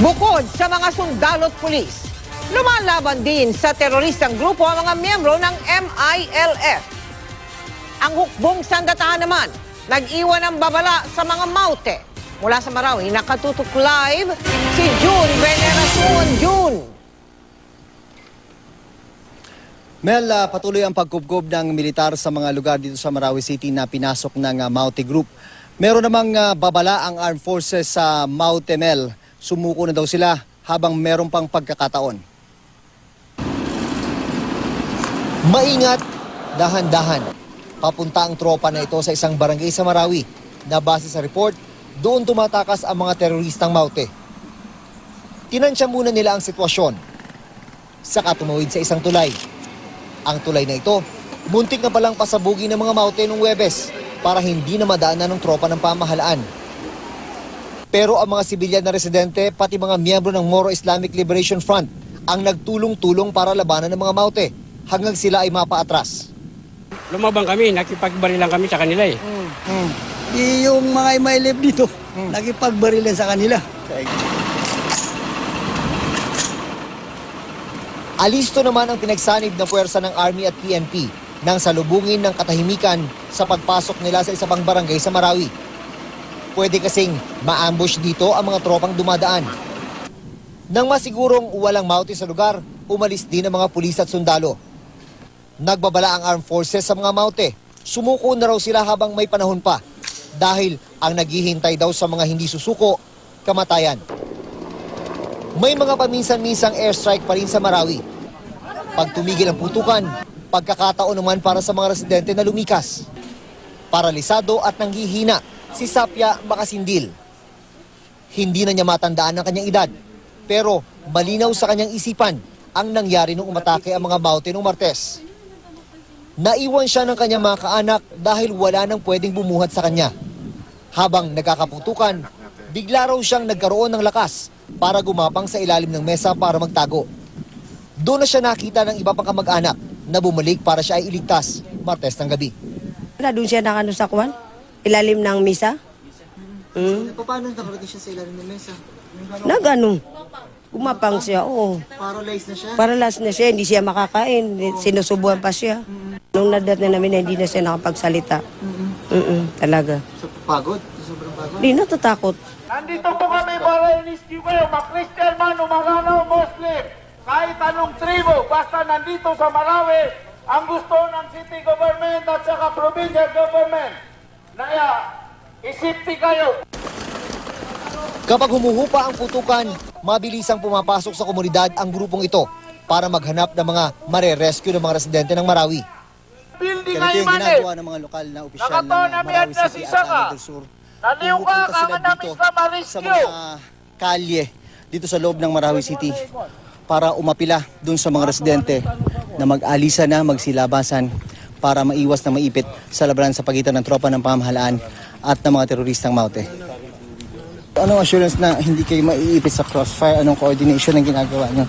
Bukod sa mga sundalo at pulis, lumalaban din sa teroristang grupo ang mga miyembro ng MILF. Ang hukbong sandatahan naman, nag-iwan ng babala sa mga maute. Mula sa Marawi, nakatutok live si June Veneracion. June! Mel, patuloy ang pagkubkob ng militar sa mga lugar dito sa Marawi City na pinasok ng Maute Group. Meron namang babala ang Armed Forces sa Maute, Mel. Sumuko na daw sila habang meron pang pagkakataon. Maingat, dahan-dahan. Papunta ang tropa na ito sa isang barangay sa Marawi na base sa report, doon tumatakas ang mga teroristang Maute. Tinansya muna nila ang sitwasyon. Saka tumawid sa isang tulay. Ang tulay na ito, muntik na palang pasabugin ng mga Maute nung Huwebes para hindi na madaanan ng tropa ng pamahalaan. Pero ang mga sibilyan na residente, pati mga miyembro ng Moro Islamic Liberation Front, ang nagtulong-tulong para labanan ng mga Maute hanggang sila ay mapaatras. Lumabang kami, nakipagbarilan kami sa kanila eh. Yung mga MILF dito, nakipagbarilan sa kanila. Alisto naman ang pinagsanib na puwersa ng Army at PNP nang salubungin ng katahimikan sa pagpasok nila sa isa pang barangay sa Marawi. Pwede kasing ma-ambush dito ang mga tropang dumadaan. Nang masigurong walang Maute sa lugar, umalis din ang mga pulis at sundalo. Nagbabala ang Armed Forces sa mga Maute. Sumuko na raw sila habang may panahon pa dahil ang naghihintay daw sa mga hindi susuko, kamatayan. May mga paminsan-minsang airstrike pa rin sa Marawi. Pag tumigil ang putukan, pagkakataon naman para sa mga residente na lumikas. Paralisado at nanghihina si Sapya Makasindil. Hindi na niya matandaan ang kanyang edad, pero malinaw sa kanyang isipan ang nangyari nung umatake ang mga Maute nung Martes. Naiwan siya ng kanyang mga kaanak dahil wala nang pwedeng bumuhat sa kanya. Habang nagkakaputukan, bigla raw siyang nagkaroon ng lakas para gumapang sa ilalim ng mesa para magtago. Doon na siya nakita ng iba pang kamag-anak na bumalik para siya ay iligtas Martes ng gabi. Doon siya nakano sa kwan? Ilalim ng misa? Paano nakarating siya sa ilalim ng mesa? Nagano? Gumapang siya, oo. Paralyzed na siya? Paralyzed na siya, hindi siya makakain. Sinusubuan pa siya. Nung nadat na namin, hindi na siya nakapagsalita. Talaga. So, pagod? Sobrang pagod? Hindi natatakot. Nandito po kami para i-rescue kayo, ma-Christian man o Marano Muslim. Kahit anong tribo, basta nandito sa Marawi, ang gusto ng city government at saka provincial government. Naya, isipti kayo. Kapag humuhupa ang putukan, mabilisang pumapasok sa komunidad ang grupong ito para maghanap ng mga mare-rescue ng mga residente ng Marawi. Building Ganito ay yung mani. ginagawa ng mga lokal na opisyal ng Marawi City at Anil del Sur. Naliw ka, Pumupunta sila kama namin dito sa sa ma-rescue. mga kalye dito sa loob ng Marawi City para umapila dun sa mga residente na mag-alisa na, magsilabasan para maiwas na maipit sa labanan sa pagitan ng tropa ng pamahalaan at ng mga teroristang Maute. Anong assurance na hindi kayo maiipit sa crossfire? Anong coordination ang ginagawa nyo?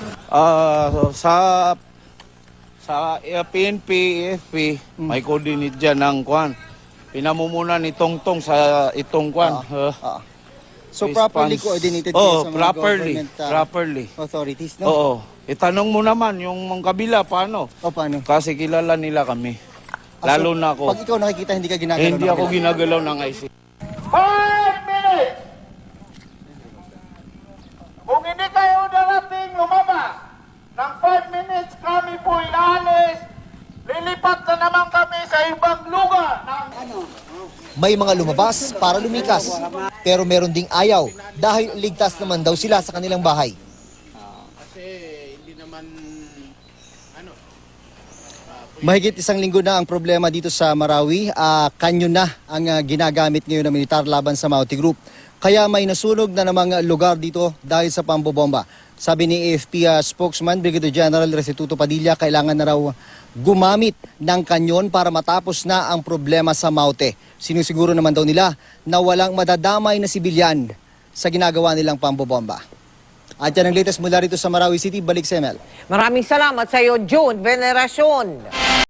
Sa PNP, AFP, may coordinate dyan ng kwan. Pinamumunan ni Tongtong sa itong kwan. So properly coordinated kayo sa mga government properly. authorities, no? Oo. Itanong mo naman yung kabila, paano? O paano? Kasi kilala nila kami. Lalo na ako. Pag ikaw nakikita, hindi ka ginagalaw Hindi ng ako kabila. ginagalaw ng IC. 5 minutes! Kung hindi kayo darating lumabas, ng 5 minutes kami po ilaalis, lilipat na naman kami sa ibang lugar. May mga lumabas para lumikas, pero meron ding ayaw dahil ligtas naman daw sila sa kanilang bahay. Mahigit isang linggo na ang problema dito sa Marawi. Kanyon na ang ginagamit ngayon ng militar laban sa Maute Group. Kaya may nasunog na namang lugar dito dahil sa pambobomba. Sabi ni AFP spokesman Brigadier General Restituto Padilla, kailangan na raw gumamit ng kanyon para matapos na ang problema sa Maute. Sinusiguro naman daw nila na walang madadamay na sibilyan sa ginagawa nilang pambobomba. At yan ang latest mula rito sa Marawi City. Balik sa ML. Maraming salamat sa iyo, June Veneracion.